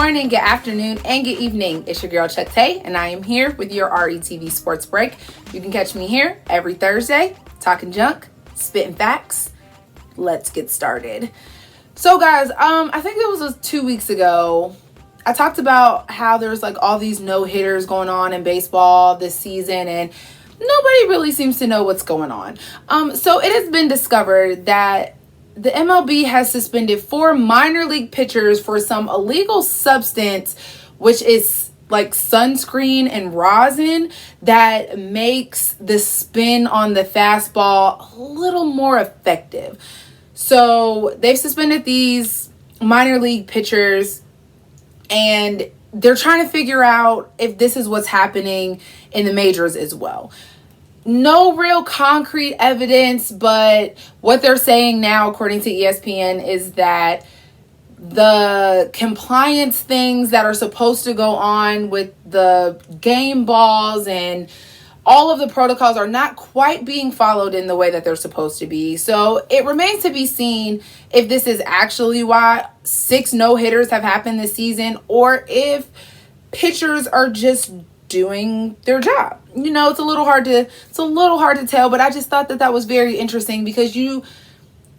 morning, good afternoon, and good evening. It's your girl ChucTayyy, and I am here with your RETV Sports Break. You can catch me here every Thursday, talking junk, spitting facts. Let's get started. So guys, I think it was 2 weeks ago, I talked about how there's like all these no-hitters going on in baseball this season, and nobody really seems to know what's going on. So it has been discovered that the MLB has suspended 4 minor league pitchers for some illegal substance, which is like sunscreen and rosin that makes the spin on the fastball a little more effective. So they've suspended these minor league pitchers, and they're trying to figure out if this is what's happening in the majors as well. No real concrete evidence, but what they're saying now, according to ESPN, is that the compliance things that are supposed to go on with the game balls and all of the protocols are not quite being followed in the way that they're supposed to be. So it remains to be seen if this is actually why 6 no-hitters have happened this season, or if pitchers are just doing their job. You know, it's a little hard to tell, but I just thought that was very interesting because you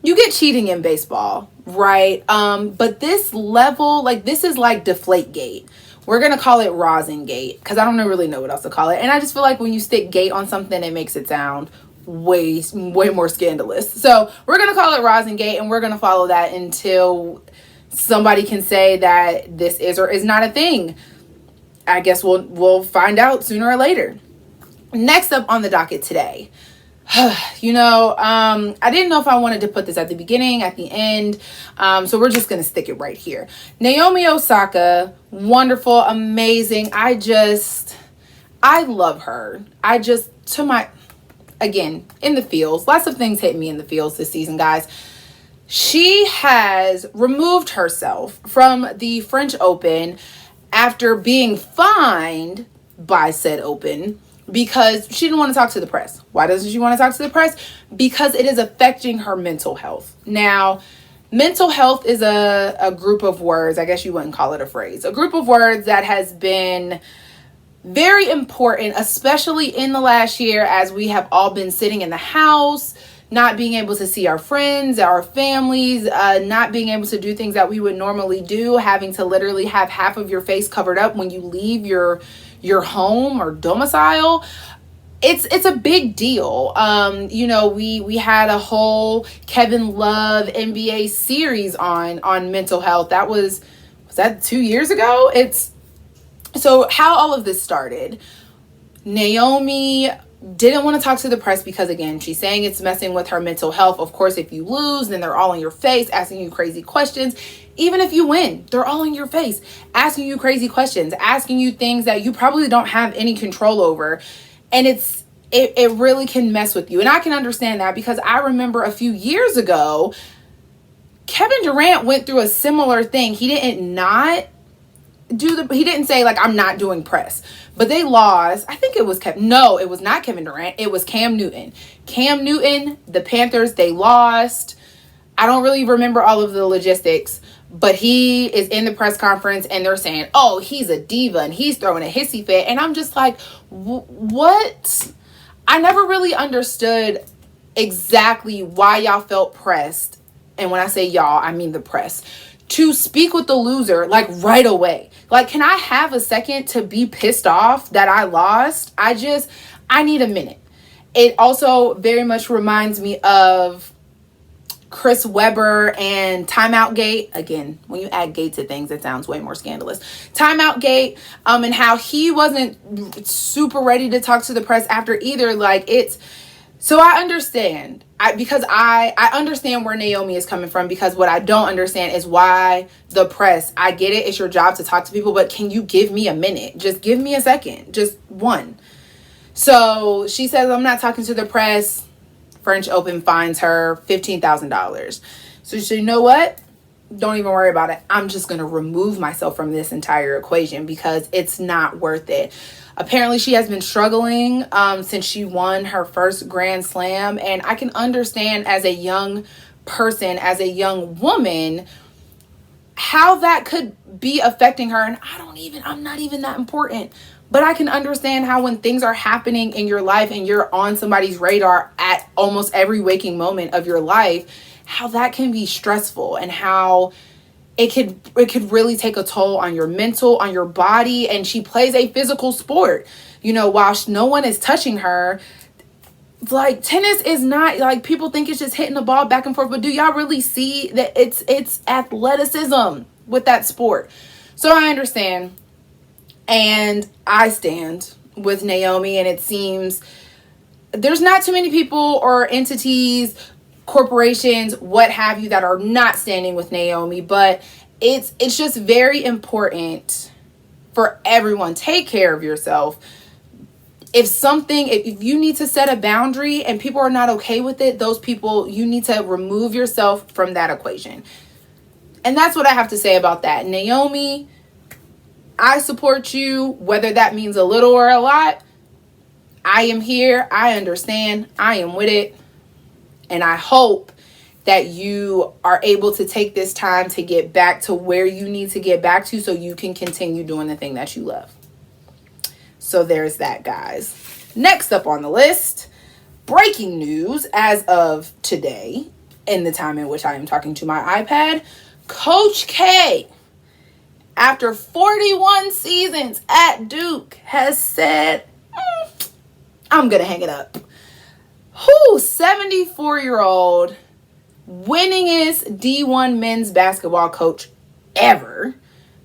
get cheating in baseball, right? But this level, like, this is like Deflategate. We're going to call it Rosin Gate because I don't really know what else to call it. And I just feel like when you stick gate on something, it makes it sound way more scandalous. So we're going to call it Rosin Gate, and we're going to follow that until somebody can say that this is or is not a thing. I guess we'll find out sooner or later. Next up on the docket today. I didn't know if I wanted to put this at the beginning, at the end. So we're just going to stick it right here. Naomi Osaka, wonderful, amazing. I love her. Again, in the fields, lots of things hit me in the fields this season, guys. She has removed herself from the French Open after being fined by said Open because she didn't want to talk to the press. Why doesn't she want to talk to the press? Because it is affecting her mental health. Now, mental health is a group of words. I guess you wouldn't call it a phrase. A group of words that has been very important, especially in the last year as we have all been sitting in the house, not being able to see our friends, our families, not being able to do things that we would normally do, having to literally have half of your face covered up when you leave your home or domicile. It's a big deal. We had a whole Kevin Love NBA series on mental health. Was that 2 years ago? So how all of this started. Naomi didn't want to talk to the press because, again, she's saying it's messing with her mental health. Of course, if you lose, then they're all in your face asking you crazy questions. Even if you win, they're all in your face asking you crazy questions, asking you things that you probably don't have any control over. And it really can mess with you. And I can understand that because I remember a few years ago, Kevin Durant went through a similar thing. He didn't say like, I'm not doing press, but they lost. I think it was no, it was not Kevin Durant. It was Cam Newton, the Panthers, they lost. I don't really remember all of the logistics, but he is in the press conference and they're saying, oh, he's a diva and he's throwing a hissy fit. And I'm just like, what? I never really understood exactly why y'all felt pressed. And when I say y'all, I mean the press, to speak with the loser like right away. Like, can I have a second to be pissed off that I lost? I need a minute. It also very much reminds me of Chris Webber and Timeout Gate. Again, when you add gate to things, it sounds way more scandalous. Timeout Gate, and how he wasn't super ready to talk to the press after either. So I understand. I understand where Naomi is coming from, because what I don't understand is why the press. I get it. It's your job to talk to people, but can you give me a minute? Just give me a second. Just one. So she says, I'm not talking to the press. French Open fines her $15,000. So she said, you know what? Don't even worry about it. I'm just going to remove myself from this entire equation because it's not worth it. Apparently, she has been struggling since she won her first Grand Slam. And I can understand as a young person, as a young woman, how that could be affecting her. And I'm not even that important. But I can understand how when things are happening in your life and you're on somebody's radar at almost every waking moment of your life, how that can be stressful and how it could really take a toll on your mental, on your body. And she plays a physical sport, while no one is touching her. Like, tennis is not, like, people think it's just hitting the ball back and forth, but do y'all really see that it's athleticism with that sport? So I understand, and I stand with Naomi, and it seems there's not too many people or entities, corporations, what have you, that are not standing with Naomi, but it's just very important for everyone. Take care of yourself. If you need to set a boundary and people are not okay with it, those people, you need to remove yourself from that equation. And that's what I have to say about that. Naomi, I support you, whether that means a little or a lot. I am here. I understand. I am with it. And I hope that you are able to take this time to get back to where you need to get back to so you can continue doing the thing that you love. So there's that, guys. Next up on the list, breaking news as of today, in the time in which I am talking to my iPad, ChucTayyy, after 41 seasons at Duke, has said, I'm going to hang it up. 74-year-old, winningest D1 men's basketball coach ever,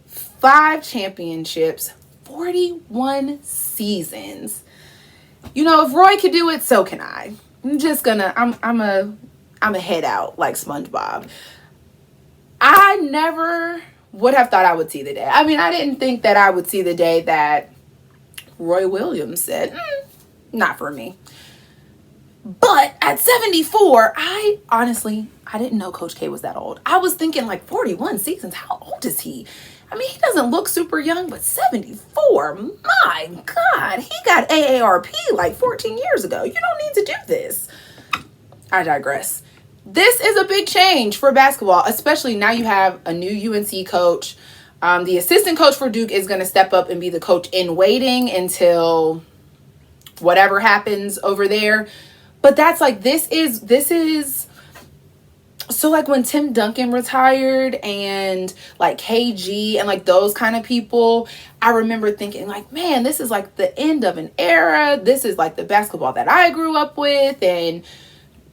5 championships, 41 seasons. If Roy could do it, so can I. I'm a head out like SpongeBob. I never would have thought I would see the day. I mean, I didn't think that I would see the day that Roy Williams said, not for me. But at 74, I didn't know Coach K was that old. I was thinking like 41 seasons. How old is he? I mean, he doesn't look super young, but 74, my God, he got AARP like 14 years ago. You don't need to do this. I digress. This is a big change for basketball, especially now you have a new UNC coach. The assistant coach for Duke is going to step up and be the coach in waiting until whatever happens over there. But that's like, this is so like when Tim Duncan retired and like KG and like those kind of people, I remember thinking like, man, this is like the end of an era. This is like the basketball that I grew up with. And,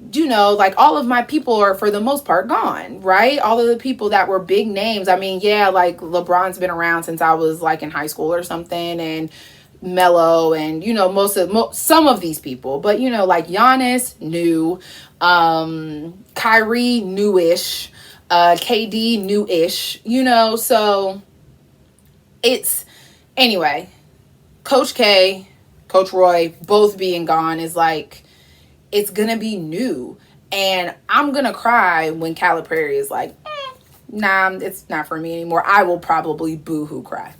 like all of my people are for the most part gone, right? All of the people that were big names. I mean, yeah, like LeBron's been around since I was like in high school or something, and Melo and, some of these people. But, like Giannis, new. Kyrie, newish. KD, newish. So it's, anyway, Coach K, Coach Roy, both being gone is like, it's gonna be new. And I'm gonna cry when Calipari is like, nah, it's not for me anymore. I will probably boo-hoo cry.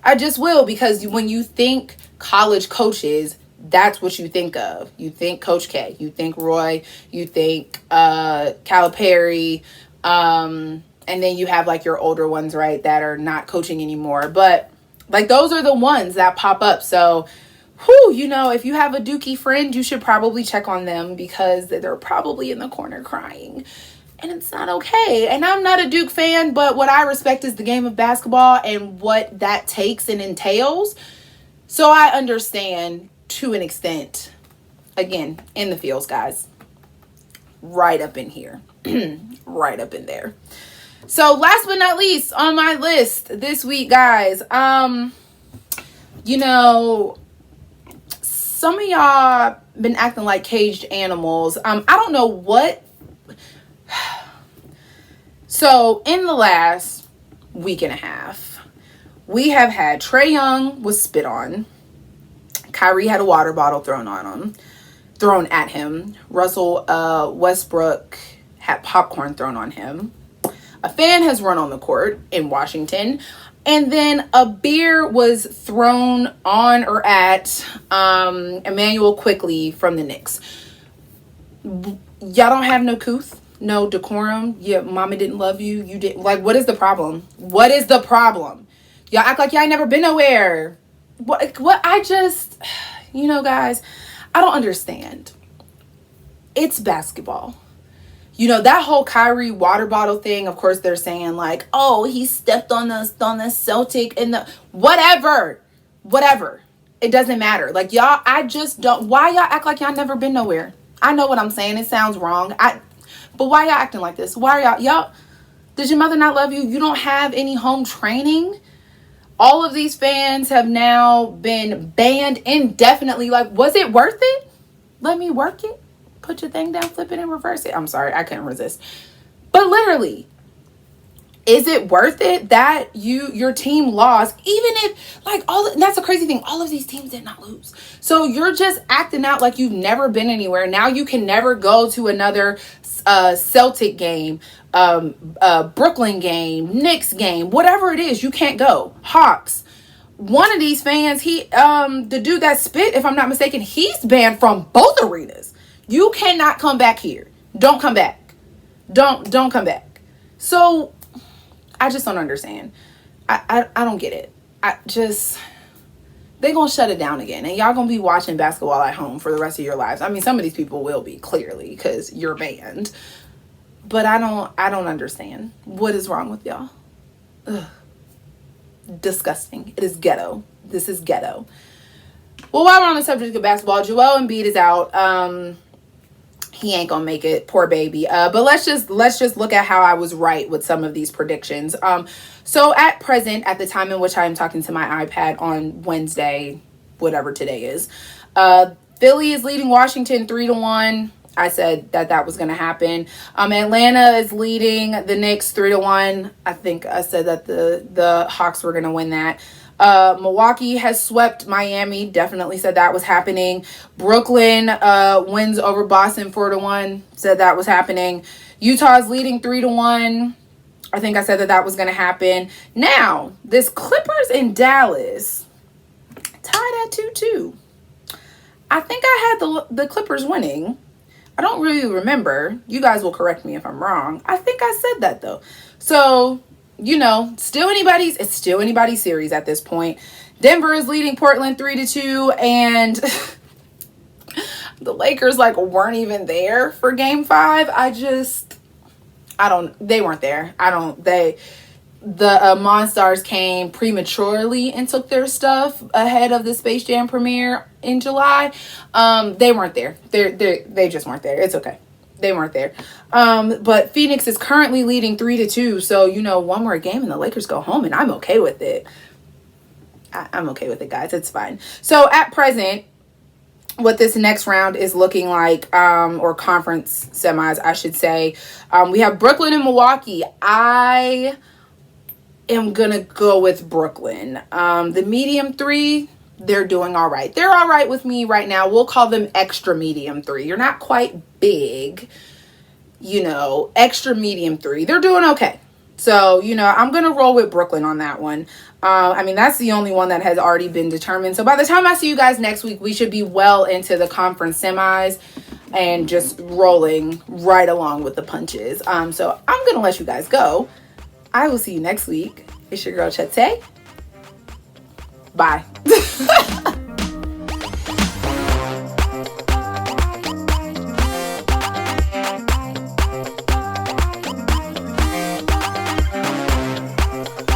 I just will, because when you think college coaches, that's what you think of. You think Coach K, you think Roy, you think Calipari, and then you have like your older ones, right, that are not coaching anymore. But like those are the ones that pop up. So, if you have a Dookie friend, you should probably check on them, because they're probably in the corner crying. And it's not okay. And I'm not a Duke fan, but what I respect is the game of basketball and what that takes and entails. So I understand to an extent. Again, in the fields, guys. Right up in here. Right up in there. So last but not least on my list this week, guys. Some of y'all been acting like caged animals. I don't know what. So in the last week and a half, we have had Trae Young was spit on. Kyrie had a water bottle thrown at him. Russell Westbrook had popcorn thrown on him. A fan has run on the court in Washington. And then a beer was thrown on or at Emmanuel Quickley from the Knicks. Y'all don't have no couth. no decorum. Yeah, mama didn't love you. You didn't. Like, what is the problem? What is the problem? Y'all act like y'all ain't never been nowhere. What I just, guys, I don't understand. It's basketball. That whole Kyrie water bottle thing, of course, they're saying like, oh, he stepped on the Celtic and the whatever. It doesn't matter. Like, y'all, I just don't, why y'all act like y'all never been nowhere? I know what I'm saying. It sounds wrong. But why y'all acting like this? Why are y'all, does your mother not love you? You don't have any home training? All of these fans have now been banned indefinitely. Like, was it worth it? Let me work it. Put your thing down, flip it, and reverse it. I'm sorry, I couldn't resist. But literally, is it worth it that your team lost? Even if, like, that's a crazy thing. All of these teams did not lose. So you're just acting out like you've never been anywhere. Now you can never go to another Celtic game, Brooklyn game, Knicks game, whatever it is. You can't go. Hawks. One of these fans, the dude that spit, if I'm not mistaken, he's banned from both arenas. You cannot come back here. Don't come back. Don't come back. So I just don't understand. I don't get it. They're going to shut it down again. And y'all going to be watching basketball at home for the rest of your lives. I mean, some of these people will be, clearly, because you're banned. But I don't understand. What is wrong with y'all? Ugh. Disgusting. It is ghetto. This is ghetto. Well, while we're on the subject of basketball, Joel Embiid is out. He ain't gonna make it, poor baby. But let's just look at how I was right with some of these predictions. So at present, at the time in which I am talking to my iPad on Wednesday, whatever today is, Philly is leading Washington 3-1. I said that was going to happen. Atlanta is leading the Knicks 3-1. I think I said that the Hawks were going to win that. Milwaukee has swept Miami. Definitely said that was happening. Brooklyn wins over Boston 4-1. Said that was happening. Utah's leading 3-1. I think I said that was going to happen. Now, this Clippers in Dallas tied at 2-2. I think I had the Clippers winning. I don't really remember. You guys will correct me if I'm wrong. I think I said that though. So, it's still anybody's series at this point. Denver is leading Portland 3-2, and the Lakers weren't even there for game 5. They weren't there. The Monstars came prematurely and took their stuff ahead of the Space Jam premiere in July. They weren't there. They just weren't there. It's okay. They weren't there. But Phoenix is currently leading 3-2. So, one more game and the Lakers go home, and I'm okay with it. I'm okay with it, guys. It's fine. So at present, what this next round is looking like, or conference semis, I should say, we have Brooklyn and Milwaukee. I am gonna go with Brooklyn. The medium 3, they're doing all right. They're all right with me right now. We'll call them extra medium 3. You're not quite big, extra medium 3. They're doing okay. So, I'm gonna roll with Brooklyn on that one. That's the only one that has already been determined. So by the time I see you guys next week, we should be well into the conference semis and just rolling right along with the punches. So I'm gonna let you guys go. I will see you next week. It's your girl, ChucTayyy. Bye.